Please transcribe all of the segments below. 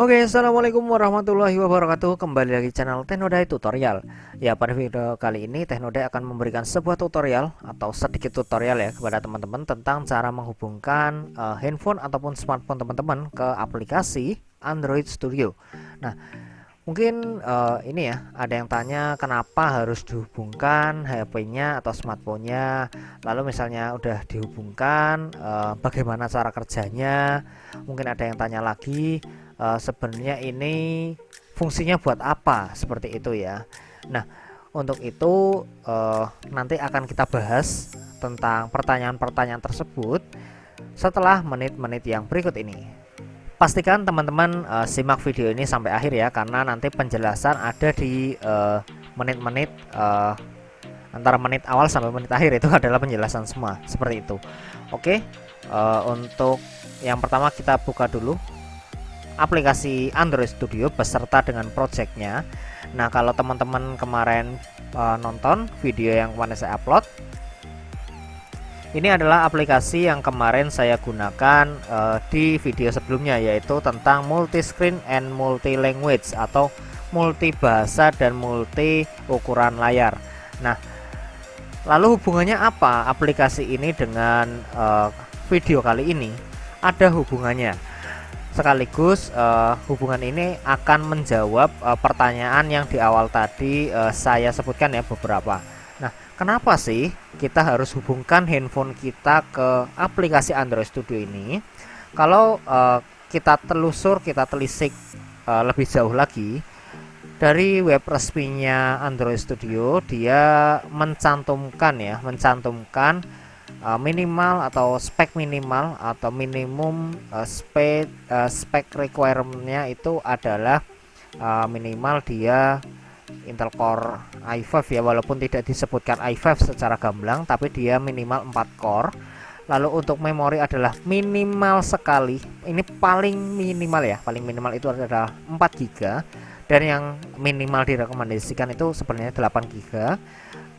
Oke, assalamualaikum warahmatullahi wabarakatuh. Kembali lagi channel Teknodai Tutorial. Ya, pada video kali ini Teknodai akan memberikan sebuah tutorial atau sedikit tutorial ya kepada teman-teman tentang cara menghubungkan handphone ataupun smartphone teman-teman ke aplikasi Android Studio. Nah, mungkin ini ya, ada yang tanya kenapa harus dihubungkan HP-nya atau smartphone-nya. Lalu misalnya udah dihubungkan, bagaimana cara kerjanya? Mungkin ada yang tanya lagi, sebenarnya ini fungsinya buat apa? Seperti itu ya. Nah, untuk itu nanti akan kita bahas tentang pertanyaan-pertanyaan tersebut setelah menit-menit yang berikut ini. Pastikan teman-teman simak video ini sampai akhir ya, karena nanti penjelasan ada di menit-menit antara menit awal sampai menit akhir itu adalah penjelasan semua seperti itu. Oke, untuk yang pertama kita buka dulu aplikasi Android Studio beserta dengan projectnya. Nah, kalau teman-teman kemarin nonton video yang kemarin saya upload, ini adalah aplikasi yang kemarin saya gunakan di video sebelumnya, yaitu tentang multi screen and multi language atau multi bahasa dan multi ukuran layar. Nah, lalu hubungannya apa aplikasi ini dengan video kali ini? Ada hubungannya. Sekaligus hubungan ini akan menjawab pertanyaan yang di awal tadi saya sebutkan ya beberapa. Nah, kenapa sih kita harus hubungkan handphone kita ke aplikasi Android Studio ini? Kalau kita telusur, kita telisik lebih jauh lagi dari web resminya Android Studio, dia mencantumkan minimal atau spek minimal atau minimum spek requirementnya itu adalah minimal dia Intel Core i5 ya, walaupun tidak disebutkan i5 secara gamblang, tapi dia minimal 4 core. Lalu untuk memori adalah minimal sekali, ini paling minimal ya, paling minimal itu adalah 4 GB, dan yang minimal direkomendasikan itu sebenarnya 8 GB.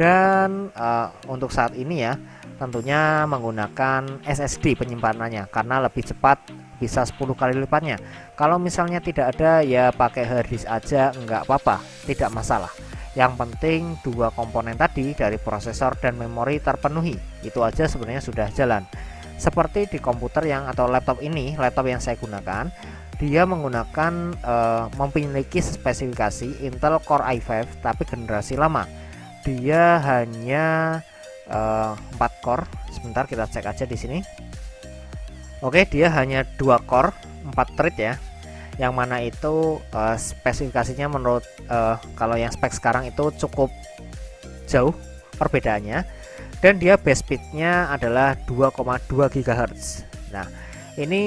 Dan untuk saat ini ya tentunya menggunakan SSD penyimpanannya karena lebih cepat, bisa 10 kali lipatnya. Kalau misalnya tidak ada ya pakai harddisk aja nggak apa-apa, tidak masalah. Yang penting dua komponen tadi dari prosesor dan memori terpenuhi, itu aja sebenarnya sudah jalan. Seperti di komputer yang atau laptop ini, laptop yang saya gunakan, dia menggunakan memiliki spesifikasi Intel Core i5 tapi generasi lama. Dia hanya 4 core. Sebentar kita cek aja di sini. Oke, dia hanya 2 core 4 thread ya, yang mana itu spesifikasinya menurut kalau yang spek sekarang itu cukup jauh perbedaannya, dan dia base speednya adalah 2,2 GHz. Nah, ini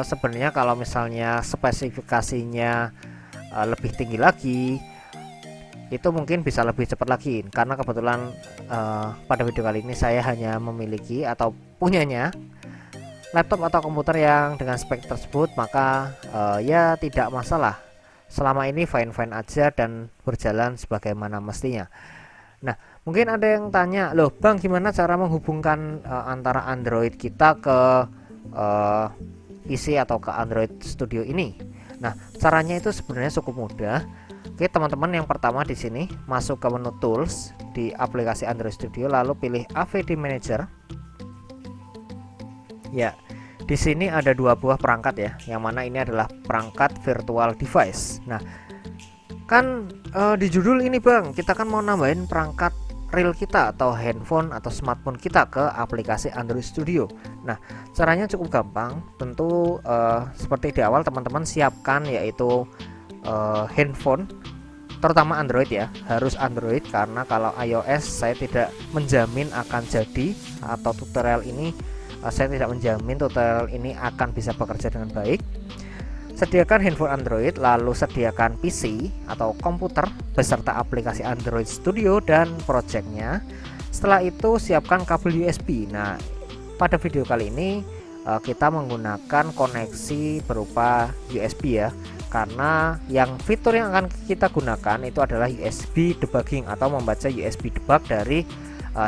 sebenarnya kalau misalnya spesifikasinya lebih tinggi lagi, itu mungkin bisa lebih cepat lagi, karena kebetulan pada video kali ini saya hanya memiliki atau punyanya laptop atau komputer yang dengan spek tersebut, maka ya tidak masalah, selama ini fine-fine aja dan berjalan sebagaimana mestinya. Nah, mungkin ada yang tanya, loh Bang, gimana cara menghubungkan antara Android kita ke PC atau ke Android Studio ini? Nah, caranya itu sebenarnya cukup mudah. Oke teman-teman, yang pertama di sini masuk ke menu Tools di aplikasi Android Studio, lalu pilih AVD Manager. Ya, di sini ada dua buah perangkat ya, yang mana ini adalah perangkat virtual device. Nah, kan di judul ini Bang, kita kan mau nambahin perangkat real kita atau handphone atau smartphone kita ke aplikasi Android Studio. Nah, caranya cukup gampang. Tentu seperti di awal teman-teman siapkan, yaitu handphone, terutama Android ya, harus Android, karena kalau iOS saya tidak menjamin akan jadi, atau tutorial ini saya tidak menjamin tutorial ini akan bisa bekerja dengan baik. Sediakan handphone Android, lalu sediakan PC atau komputer beserta aplikasi Android Studio dan projectnya. Setelah itu siapkan kabel USB. Nah, pada video kali ini kita menggunakan koneksi berupa USB ya, karena yang fitur yang akan kita gunakan itu adalah USB debugging atau membaca USB debug dari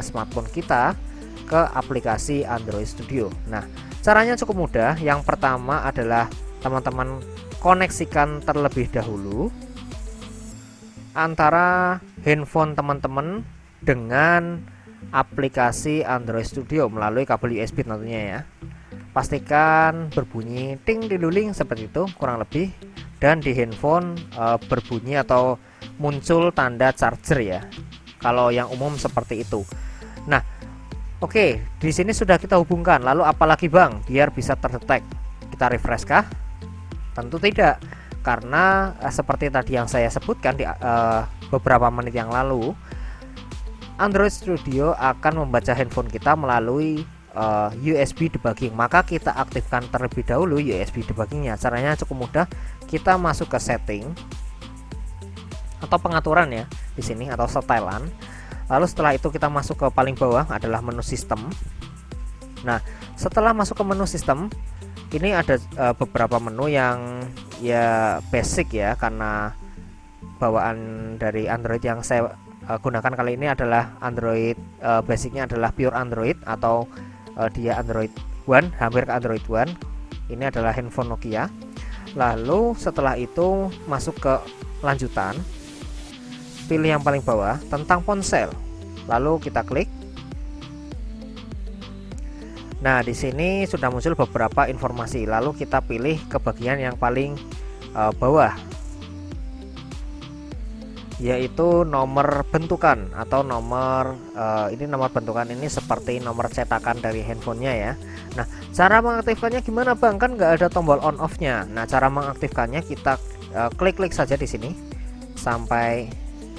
smartphone kita ke aplikasi Android Studio. Nah, caranya cukup mudah. Yang pertama adalah teman-teman koneksikan terlebih dahulu antara handphone teman-teman dengan aplikasi Android Studio melalui kabel USB tentunya ya. Pastikan berbunyi ting diluling seperti itu kurang lebih, dan di handphone berbunyi atau muncul tanda charger ya. Kalau yang umum seperti itu. Nah, oke, di sini sudah kita hubungkan. Lalu apalagi Bang biar bisa terdetek? Kita refresh kah? Tentu tidak. Karena seperti tadi yang saya sebutkan di beberapa menit yang lalu, Android Studio akan membaca handphone kita melalui USB debugging. Maka kita aktifkan terlebih dahulu USB debuggingnya. Caranya cukup mudah. Kita masuk ke setting atau pengaturan ya di sini, atau setelan. Lalu setelah itu kita masuk ke paling bawah adalah menu sistem. Nah, setelah masuk ke menu sistem, ini ada beberapa menu yang ya basic ya, karena bawaan dari Android yang saya gunakan kali ini adalah Android basicnya adalah pure Android, atau dia Android One, hampir ke Android One. Ini adalah handphone Nokia. Lalu setelah itu masuk ke lanjutan, pilih yang paling bawah tentang ponsel, lalu kita klik. Nah, di sini sudah muncul beberapa informasi, lalu kita pilih ke bagian yang paling bawah, yaitu nomor bentukan atau nomor ini nomor bentukan ini seperti nomor cetakan dari handphonenya ya. Nah, cara mengaktifkannya gimana Bang? Kan nggak ada tombol on off-nya. Nah, cara mengaktifkannya kita klik-klik saja di sini sampai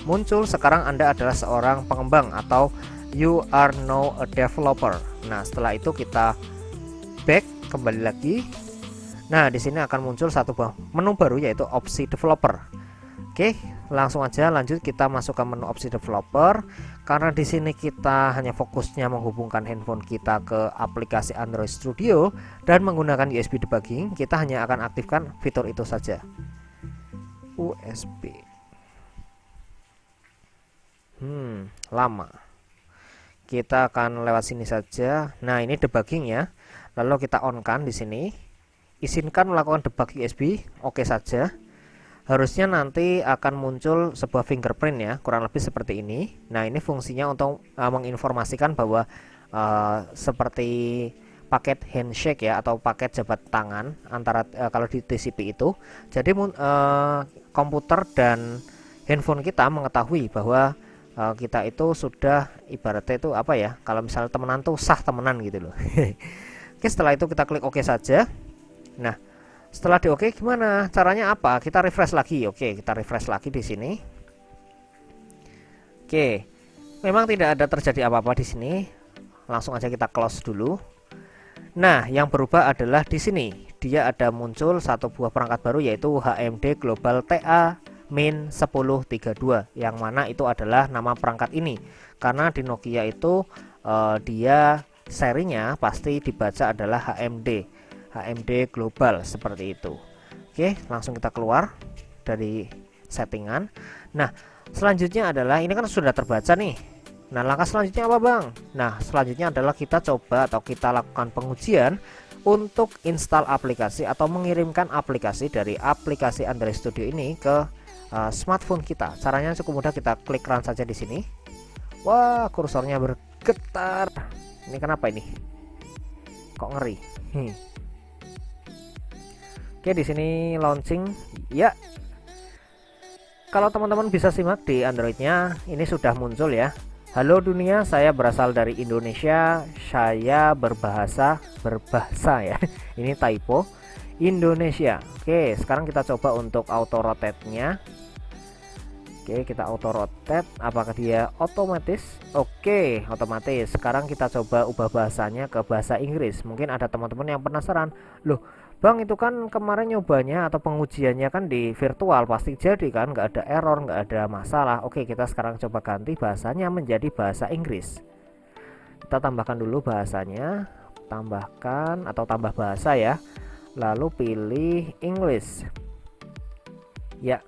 muncul sekarang Anda adalah seorang pengembang atau you are now a developer. Nah, setelah itu kita back kembali lagi. Nah, di sini akan muncul satu buah menu baru yaitu opsi developer. Oke, langsung aja lanjut kita masuk ke menu opsi developer. Karena di sini kita hanya fokusnya menghubungkan handphone kita ke aplikasi Android Studio dan menggunakan USB debugging, kita hanya akan aktifkan fitur itu saja. USB. Lama. Kita akan lewat sini saja. Nah, ini debugging ya. Lalu kita on kan di sini. Izinkan melakukan debug USB. Oke saja. Harusnya nanti akan muncul sebuah fingerprint ya, kurang lebih seperti ini. Nah, ini fungsinya untuk menginformasikan bahwa seperti paket handshake ya, atau paket jabat tangan antara kalau di TCP itu. Jadi komputer dan handphone kita mengetahui bahwa kita itu sudah ibaratnya itu apa ya, kalau misalnya temenan tuh sah temenan gitu loh. Oke, setelah itu kita klik OK saja. Nah, setelah di OK gimana caranya, apa kita refresh lagi? Oke, kita refresh lagi di sini. Oke, memang tidak ada terjadi apa-apa di sini. Langsung aja kita close dulu. Nah, yang berubah adalah di sini dia ada muncul satu buah perangkat baru yaitu HMD Global TA Min 1032, yang mana itu adalah nama perangkat ini. Karena di Nokia itu dia serinya pasti dibaca adalah HMD Global seperti itu. Oke, langsung kita keluar dari settingan. Nah, selanjutnya adalah ini kan sudah terbaca nih. Nah, langkah selanjutnya apa Bang? Nah, selanjutnya adalah kita coba atau kita lakukan pengujian untuk install aplikasi atau mengirimkan aplikasi dari aplikasi Android Studio ini ke smartphone kita. Caranya cukup mudah, kita klik run saja di sini. Wah, kursornya bergetar. Ini kenapa ini? Kok ngeri? Oke, di sini launching ya. Kalau teman-teman bisa simak di Androidnya, ini sudah muncul ya. Halo dunia, saya berasal dari Indonesia. Saya berbahasa ya. Ini typo. Indonesia. Oke, sekarang kita coba untuk auto rotate-nya. Oke, kita auto rotate. Apakah dia otomatis? Oke, otomatis. Sekarang kita coba ubah bahasanya ke bahasa Inggris. Mungkin ada teman-teman yang penasaran, loh Bang, itu kan kemarin nyobanya atau pengujiannya kan di virtual, pasti jadi kan, nggak ada error, nggak ada masalah. Oke, kita sekarang coba ganti bahasanya menjadi bahasa Inggris. Kita tambahkan dulu bahasanya, tambahkan atau tambah bahasa ya, lalu pilih English ya.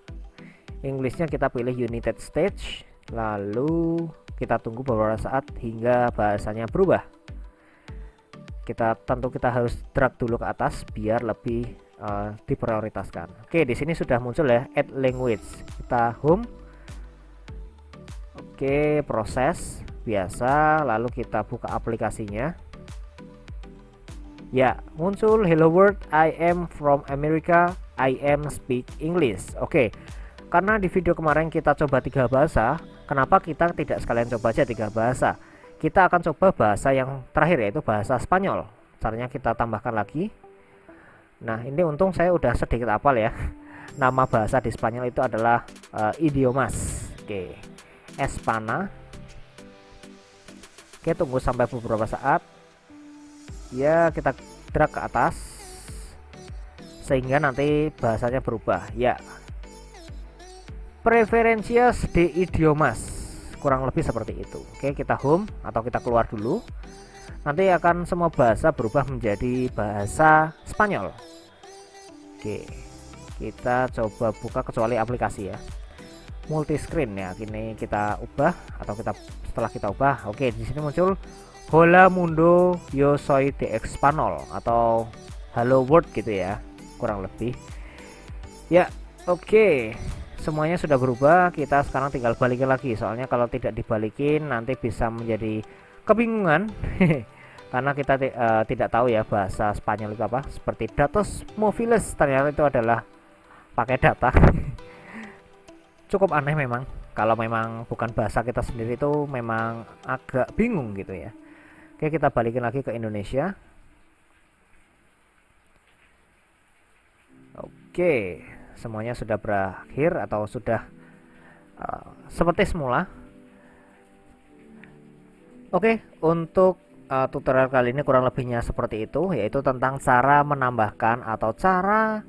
Englishnya kita pilih United States, lalu kita tunggu beberapa saat hingga bahasanya berubah. Kita harus drag dulu ke atas biar lebih diprioritaskan. Oke, di sini sudah muncul ya add language. Kita home. Oke, proses biasa, lalu kita buka aplikasinya. Ya, muncul hello world, I am from America, I am speak English. Oke, karena di video kemarin kita coba 3 bahasa, kenapa kita tidak sekalian coba aja 3 bahasa? Kita akan coba bahasa yang terakhir, yaitu bahasa Spanyol. Caranya kita tambahkan lagi. Nah, ini untung saya udah sedikit hafal ya. Nama bahasa di Spanyol itu adalah idiomas. Oke, Espana. Oke, tunggu sampai beberapa saat. Ya, kita drag ke atas sehingga nanti bahasanya berubah. Ya, preferencias de idiomas, kurang lebih seperti itu. Oke, kita home atau kita keluar dulu. Nanti akan semua bahasa berubah menjadi bahasa Spanyol. Oke, kita coba buka kecuali aplikasi ya, multi screen ya. Kini kita ubah atau setelah kita ubah, oke, di sini muncul Hola mundo, yo soy de Español atau Hello World gitu ya, kurang lebih. Ya, oke. Semuanya sudah berubah. Kita sekarang tinggal balikin lagi. Soalnya kalau tidak dibalikin nanti bisa menjadi kebingungan. Karena kita tidak tahu ya bahasa Spanyol itu apa. Seperti datos móviles, ternyata itu adalah pakai data. Cukup aneh memang. Kalau memang bukan bahasa kita sendiri itu memang agak bingung gitu ya. Oke, kita balikin lagi ke Indonesia. Oke, semuanya sudah berakhir atau sudah seperti semula. Oke, untuk tutorial kali ini kurang lebihnya seperti itu, yaitu tentang cara menambahkan atau cara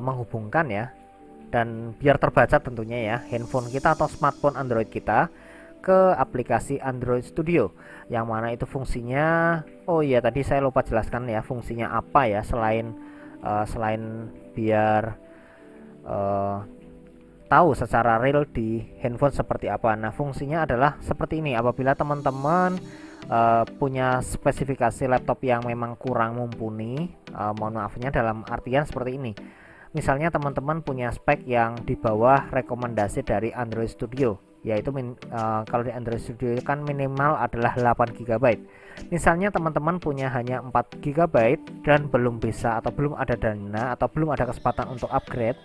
menghubungkan ya, dan biar terbaca tentunya ya, handphone kita atau smartphone Android kita ke aplikasi Android Studio, yang mana itu fungsinya, oh iya tadi saya lupa jelaskan ya, fungsinya apa ya, selain biar tahu secara real di handphone seperti apa. Nah, fungsinya adalah seperti ini. Apabila teman-teman punya spesifikasi laptop yang memang kurang mumpuni, mohon maafnya dalam artian seperti ini. Misalnya teman-teman punya spek yang di bawah rekomendasi dari Android Studio, yaitu kalau di Android Studio kan minimal adalah 8 GB. Misalnya teman-teman punya hanya 4 GB dan belum bisa atau belum ada dana atau belum ada kesempatan untuk upgrade,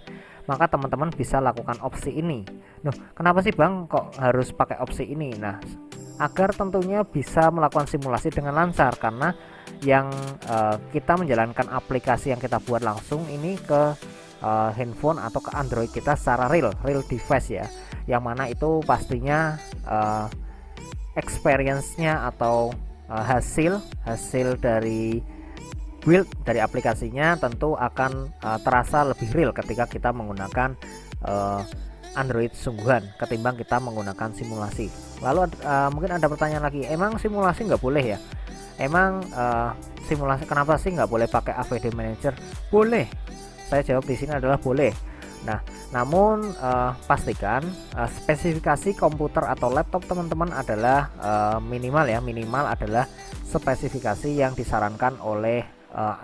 maka teman-teman bisa lakukan opsi ini. Nah, kenapa sih Bang kok harus pakai opsi ini? Nah, agar tentunya bisa melakukan simulasi dengan lancar, karena yang kita menjalankan aplikasi yang kita buat langsung ini ke handphone atau ke Android kita secara real device ya, yang mana itu pastinya experience-nya atau hasil dari build dari aplikasinya tentu akan terasa lebih real ketika kita menggunakan Android sungguhan ketimbang kita menggunakan simulasi. Lalu mungkin ada pertanyaan lagi, emang simulasi nggak boleh ya? Emang simulasi kenapa sih nggak boleh pakai AVD Manager? Boleh. Saya jawab di sini adalah boleh. Nah, namun pastikan spesifikasi komputer atau laptop teman-teman adalah minimal adalah spesifikasi yang disarankan oleh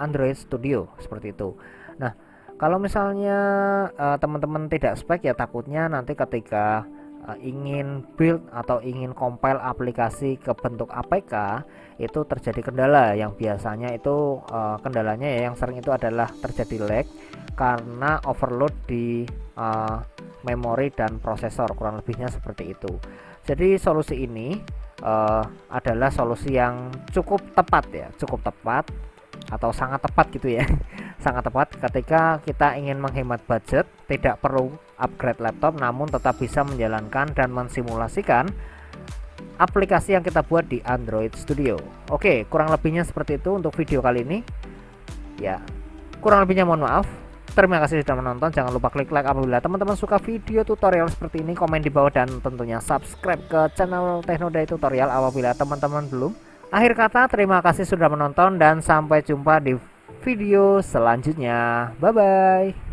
Android Studio seperti itu. Nah, kalau misalnya teman-teman tidak spek ya, takutnya nanti ketika ingin build atau ingin compile aplikasi ke bentuk APK itu terjadi kendala, yang biasanya itu kendalanya ya yang sering itu adalah terjadi lag karena overload di memori dan prosesor, kurang lebihnya seperti itu. Jadi solusi ini adalah solusi yang cukup tepat atau sangat tepat gitu ya. Sangat tepat ketika kita ingin menghemat budget, tidak perlu upgrade laptop namun tetap bisa menjalankan dan mensimulasikan aplikasi yang kita buat di Android Studio. Oke, kurang lebihnya seperti itu untuk video kali ini. Ya, kurang lebihnya mohon maaf. Terima kasih sudah menonton. Jangan lupa klik like apabila teman-teman suka video tutorial seperti ini, komen di bawah, dan tentunya subscribe ke channel Teknoday Tutorial apabila teman-teman belum. Akhir kata, terima kasih sudah menonton dan sampai jumpa di video selanjutnya. Bye bye.